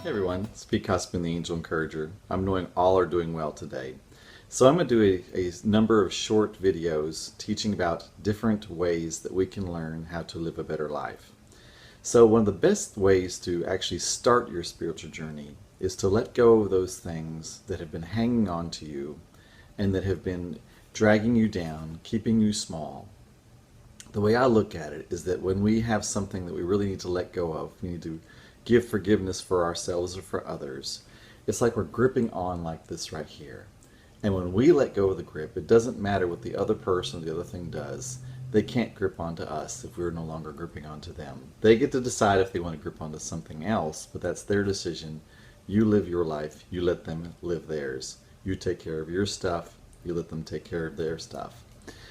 Hey everyone, it's Cossaboon, the Angel Encourager. I'm knowing all are doing well today. So I'm going to do a number of short videos teaching about different ways that we can learn how to live a better life. So one of the best ways to actually start your spiritual journey is to let go of those things that have been hanging on to you and that have been dragging you down, keeping you small. The way I look at it is that when we have something that we really need to let go of, we need to give forgiveness for ourselves or for others. It's like we're gripping on like this right here. And when we let go of the grip, it doesn't matter what the other person or the other thing does. They can't grip onto us if we're no longer gripping onto them. They get to decide if they want to grip onto something else, but that's their decision. You live your life. You let them live theirs. You take care of your stuff. You let them take care of their stuff.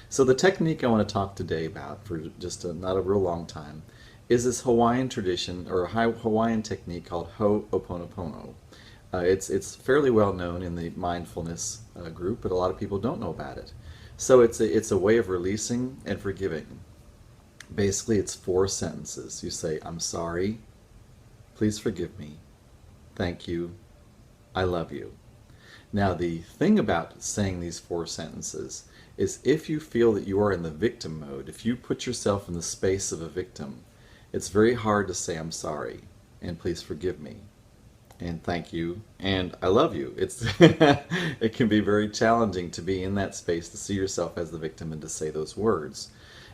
So the technique I want to talk today about for just not a real long time is this Hawaiian tradition or Hawaiian technique called Ho'oponopono. It's fairly well known in the mindfulness group, but a lot of people don't know about it. So it's a way of releasing and forgiving. Basically, it's 4 sentences. You say, "I'm sorry, please forgive me, thank you, I love you." Now, the thing about saying these 4 sentences is if you feel that you are in the victim mode, if you put yourself in the space of a victim, it's very hard to say "I'm sorry" and "please forgive me" and "thank you" and "I love you." It can be very challenging to be in that space, to see yourself as the victim and to say those words.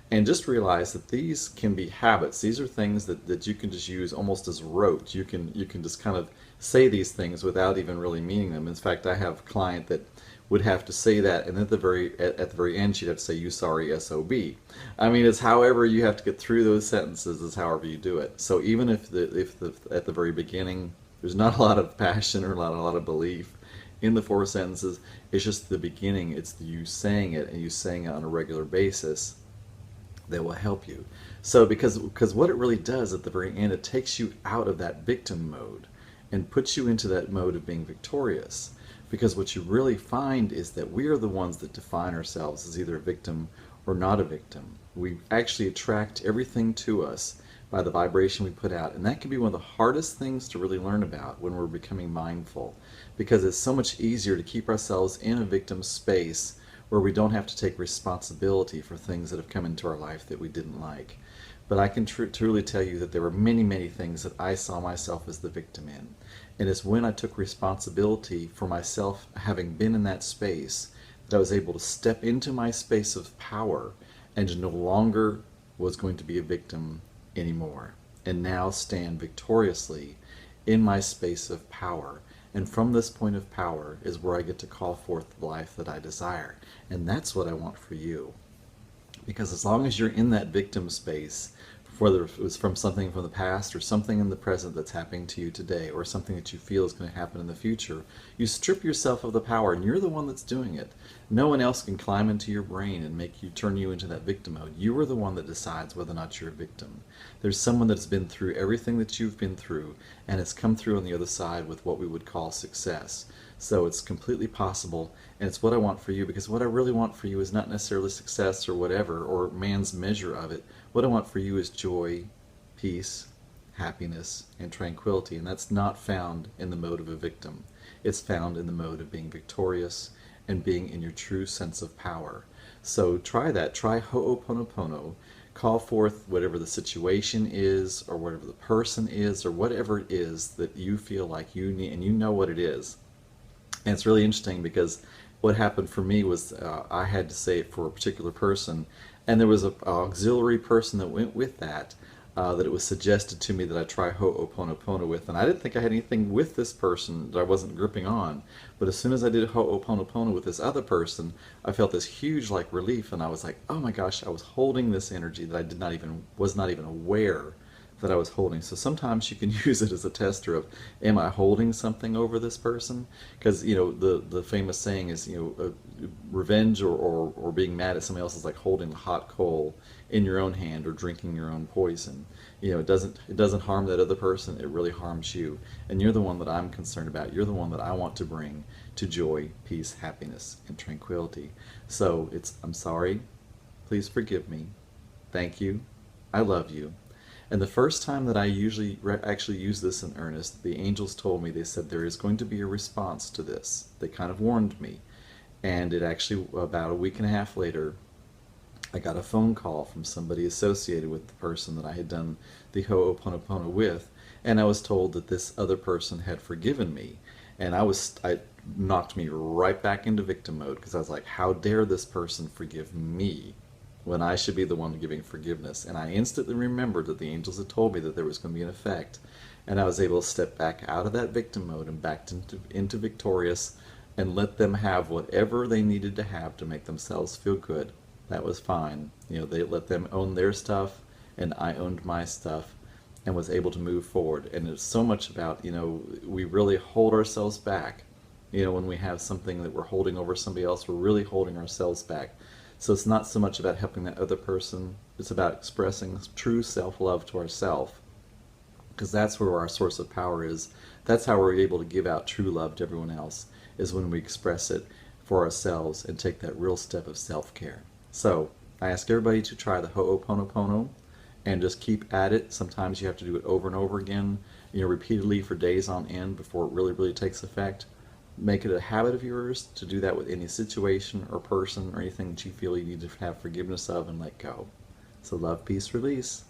And just realize that these can be habits. These are things that you can just use almost as rote. You can just kind of say these things without even really meaning them. In fact, I have a client that would have to say that, and at the very end she'd have to say "you sorry SOB." I mean, it's however you have to get through those sentences is however you do it. So even if at the very beginning there's not a lot of passion or not a lot of belief in the 4 sentences, it's just the beginning. It's you saying it, and you saying it on a regular basis that will help you. So because what it really does at the very end, it takes you out of that victim mode and puts you into that mode of being victorious. Because what you really find is that we are the ones that define ourselves as either a victim or not a victim. We actually attract everything to us by the vibration we put out, and that can be one of the hardest things to really learn about when we're becoming mindful, because it's so much easier to keep ourselves in a victim space where we don't have to take responsibility for things that have come into our life that we didn't like. But I can truly tell you that there were many, many things that I saw myself as the victim in. And it's when I took responsibility for myself having been in that space that I was able to step into my space of power and no longer was going to be a victim anymore. And now stand victoriously in my space of power. And from this point of power is where I get to call forth the life that I desire. And that's what I want for you. Because as long as you're in that victim space, whether it was from something from the past or something in the present that's happening to you today or something that you feel is going to happen in the future, you strip yourself of the power, and you're the one that's doing it. No one else can climb into your brain and make you turn you into that victim mode. You are the one that decides whether or not you're a victim. There's someone that's been through everything that you've been through and has come through on the other side with what we would call success. So it's completely possible, and it's what I want for you, because what I really want for you is not necessarily success or whatever, or man's measure of it. What I want for you is joy, peace, happiness, and tranquility, and that's not found in the mode of a victim. It's found in the mode of being victorious and being in your true sense of power. So try that. Try Ho'oponopono. Call forth whatever the situation is, or whatever the person is, or whatever it is that you feel like you need, and you know what it is. And it's really interesting because what happened for me was I had to say it for a particular person, and there was an auxiliary person that went with that, that it was suggested to me that I try Ho'oponopono with, and I didn't think I had anything with this person that I wasn't gripping on. But as soon as I did Ho'oponopono with this other person, I felt this huge like relief, and I was like, oh my gosh, I was holding this energy that I was not even aware that I was holding. So sometimes you can use it as a tester of, am I holding something over this person? Because the famous saying is, revenge or being mad at somebody else is like holding a hot coal in your own hand or drinking your own poison. It doesn't harm that other person, it really harms you. And you're the one that I'm concerned about. You're the one that I want to bring to joy, peace, happiness, and tranquility. So it's, I'm sorry, please forgive me, thank you, I love you. And the first time that I actually use this in earnest, the angels told me, they said there is going to be a response to this. They kind of warned me. And it actually, about a week and a half later, I got a phone call from somebody associated with the person that I had done the Ho'oponopono with, and I was told that this other person had forgiven me. And I knocked me right back into victim mode, because I was like, how dare this person forgive me when I should be the one giving forgiveness? And I instantly remembered that the angels had told me that there was going to be an effect, and I was able to step back out of that victim mode and back into victorious, and let them have whatever they needed to have to make themselves feel good. That was fine. You know, they let them own their stuff, and I owned my stuff, and was able to move forward. And it's so much about, you know, we really hold ourselves back. You know, when we have something that we're holding over somebody else, we're really holding ourselves back. So it's not so much about helping that other person, it's about expressing true self-love to ourselves, because that's where our source of power is. That's how we're able to give out true love to everyone else, is when we express it for ourselves and take that real step of self-care. So I ask everybody to try the Ho'oponopono and just keep at it. Sometimes you have to do it over and over again, you know, repeatedly for days on end before it really takes effect. Make it a habit of yours to do that with any situation or person or anything that you feel you need to have forgiveness of and let go. So love, peace, release.